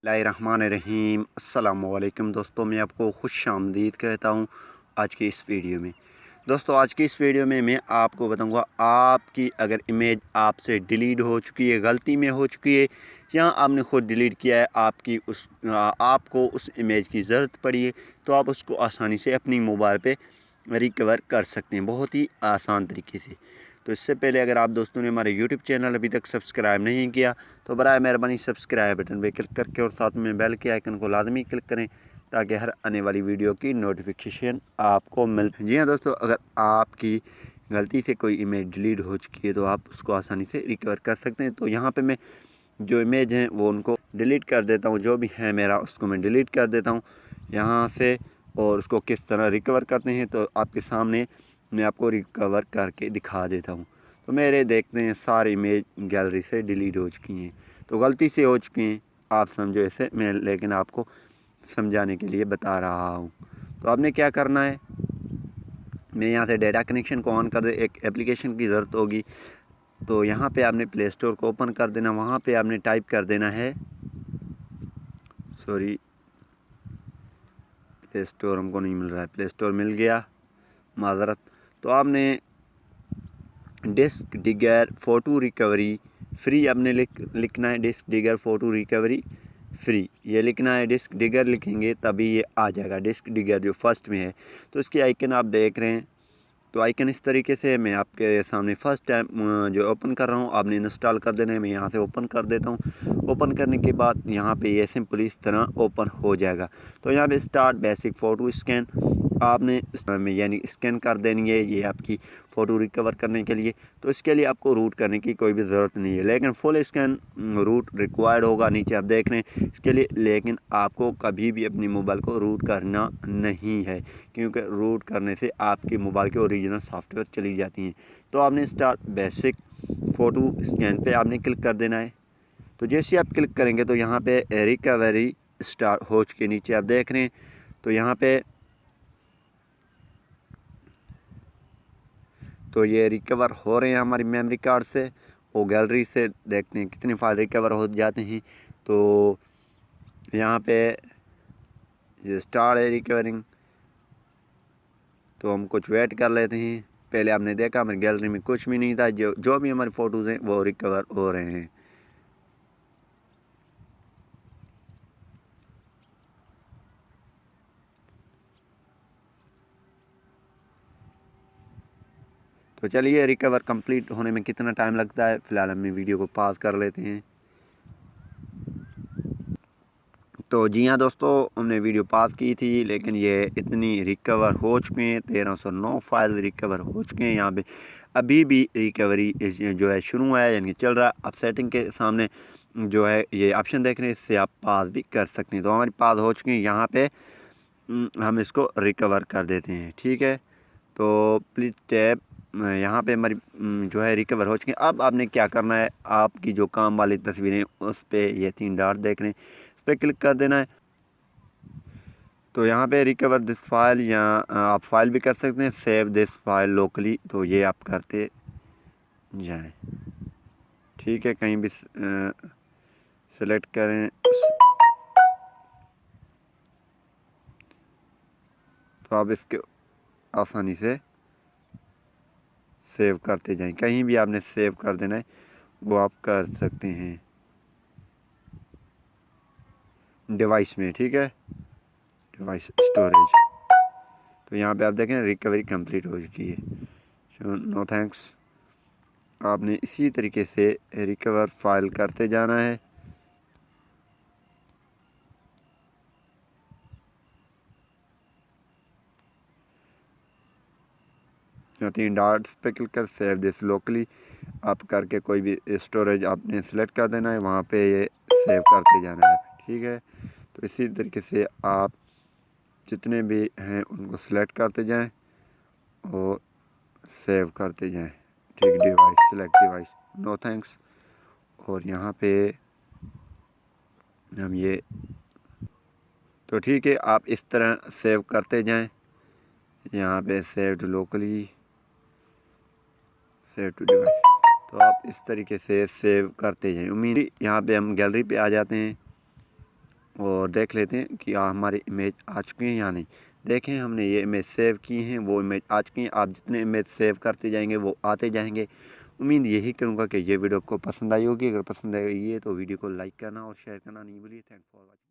बिस्मिल्लाहिर्रहमानिर्रहीम अस्सलामुअलैकुम दोस्तों, मैं आपको खुश आमदीद कहता हूँ आज की इस वीडियो में। दोस्तों, आज की इस वीडियो में मैं आपको बताऊँगा आपकी अगर इमेज आपसे डिलीट हो चुकी है, गलती में हो चुकी है या आपने ख़ुद डिलीट किया है, आपको उस इमेज की ज़रूरत पड़ी है, तो आप उसको आसानी से अपनी मोबाइल पे रिकवर कर सकते हैं बहुत ही आसान तरीके से। तो इससे पहले अगर आप दोस्तों ने हमारे यूट्यूब चैनल अभी तक सब्सक्राइब नहीं किया तो बराए मेहरबानी सब्सक्राइब बटन पर क्लिक करके और साथ में बेल के आइकन को लाजमी क्लिक करें ताकि हर आने वाली वीडियो की नोटिफिकेशन आपको मिल। जी हाँ दोस्तों, अगर आपकी गलती से कोई इमेज डिलीट हो चुकी है तो आप उसको आसानी से रिकवर कर सकते हैं। तो यहाँ पे मैं जो इमेज हैं वो उनको डिलीट कर देता हूँ, जो भी है मेरा उसको मैं डिलीट कर देता हूँ यहाँ से। और उसको किस तरह रिकवर करते हैं तो आपके सामने मैं आपको रिकवर करके दिखा देता हूँ। तो मेरे देखते हैं सारी इमेज गैलरी से डिलीट हो चुकी हैं, तो गलती से हो चुकी हैं, आप समझो ऐसे मैं लेकिन आपको समझाने के लिए बता रहा हूँ। तो आपने क्या करना है, मैं यहाँ से डेटा कनेक्शन को ऑन कर दे, एक एप्लीकेशन की ज़रूरत होगी। तो यहाँ पे आपने प्ले स्टोर को ओपन कर देना, वहाँ पे आपने टाइप कर देना है, सॉरी प्ले स्टोर हमको नहीं मिल रहा है, प्ले स्टोर मिल गया, माज़रत। तो आपने disk digger photo recovery free आपने लिखना है, disk digger photo recovery free ये लिखना है। डिस्क डिगर लिखेंगे तभी ये आ जाएगा, डिस्क डिगर जो फर्स्ट में है। तो इसके आइकन आप देख रहे हैं, तो आइकन इस तरीके से मैं आपके सामने फ़र्स्ट टाइम जो ओपन कर रहा हूँ आपने इंस्टॉल कर देना है। मैं यहाँ से ओपन कर देता हूँ। ओपन करने के बाद यहाँ पे ये सिंपली इस तरह ओपन हो जाएगा। तो यहाँ पे स्टार्ट बेसिक फ़ोटो स्कैन आपने में यानी स्कैन कर देनी है, ये आपकी फ़ोटो रिकवर करने के लिए। तो इसके लिए आपको रूट करने की कोई भी ज़रूरत नहीं है, लेकिन फुल स्कैन रूट रिक्वायर्ड होगा, नीचे आप देख रहे हैं इसके लिए। लेकिन आपको कभी भी अपनी मोबाइल को रूट करना नहीं है, क्योंकि रूट करने से आपकी मोबाइल के ओरिजिनल सॉफ्टवेयर चली जाती हैं। तो आपने स्टार्ट बेसिक फ़ोटो स्कैन पे आपने क्लिक कर देना है। तो जैसे आप क्लिक करेंगे तो यहाँ पे रिकवरी स्टार्ट हो चुके नीचे आप देख रहे हैं। तो यहाँ पे तो ये रिकवर हो रहे हैं हमारी मेमोरी कार्ड से और गैलरी से। देखते हैं कितनी फाइल रिकवर हो जाते हैं। तो यहाँ पे ये स्टार्ट है रिकवरिंग, तो हम कुछ वेट कर लेते हैं। पहले आपने देखा हमारी गैलरी में कुछ भी नहीं था, जो भी हमारी फ़ोटोज़ हैं वो रिकवर हो रहे हैं। तो चलिए, रिकवर कंप्लीट होने में कितना टाइम लगता है फ़िलहाल हम वीडियो को पॉज कर लेते हैं। तो जी हाँ दोस्तों, हमने वीडियो पास की थी, लेकिन ये इतनी रिकवर हो चुके हैं, 1309 फाइल रिकवर हो चुके हैं। यहाँ पे अभी भी रिकवरी जो है शुरू है, यानी चल रहा है। अब सेटिंग के सामने जो है ये ऑप्शन देख रहे हैं, इससे आप पास भी कर सकते हैं। तो हमारी पास हो चुकी है, यहाँ पे हम इसको रिकवर कर देते हैं, ठीक है। तो प्लीज़ टैब यहाँ पे हमारी जो है रिकवर हो चुकी है। अब आपने क्या करना है, आपकी जो काम वाली तस्वीरें उस पर ये 3 डॉट देख रहे हैं, इस पर क्लिक कर देना है। तो यहाँ पे रिकवर दिस फाइल, या आप फाइल भी कर सकते हैं, सेव दिस फाइल लोकली, तो ये आप करते जाएं, ठीक है। कहीं भी सेलेक्ट करें तो आप इसके आसानी से सेव करते जाएं। कहीं भी आपने सेव कर देना है वो आप कर सकते हैं डिवाइस में, ठीक है, डिवाइस स्टोरेज। तो यहाँ पे आप देखें रिकवरी कंप्लीट हो चुकी है। So no thanks. आपने इसी तरीके से रिकवर फाइल करते जाना है। जो 3 डॉट्स पे क्लिक कर सेव दिस लोकली आप करके कोई भी स्टोरेज आपने सेलेक्ट कर देना है, वहाँ पे ये सेव करते जाना है, ठीक है। तो इसी तरीके से आप जितने भी हैं उनको सेलेक्ट करते जाएं और सेव करते जाएं, ठीक। Device select device, no thanks. और यहाँ पे हम ये, तो ठीक है, आप इस तरह सेव करते जाएं। यहाँ पे save to locally, save to device, तो आप इस तरीके से सेव करते जाएं। उम्मीद यहाँ पे हम गैलरी पे आ जाते हैं। और देख लेते हैं कि हमारी इमेज आ चुकी हैं या नहीं। देखें हमने ये इमेज सेव की हैं, वो इमेज आ चुकी हैं। आप जितने इमेज सेव करते जाएंगे वो आते जाएंगे। उम्मीद यही करूँगा कि ये वीडियो आपको पसंद आई होगी। अगर पसंद आई है तो वीडियो को लाइक करना और शेयर करना नहीं भूलिए। Thanks for watching.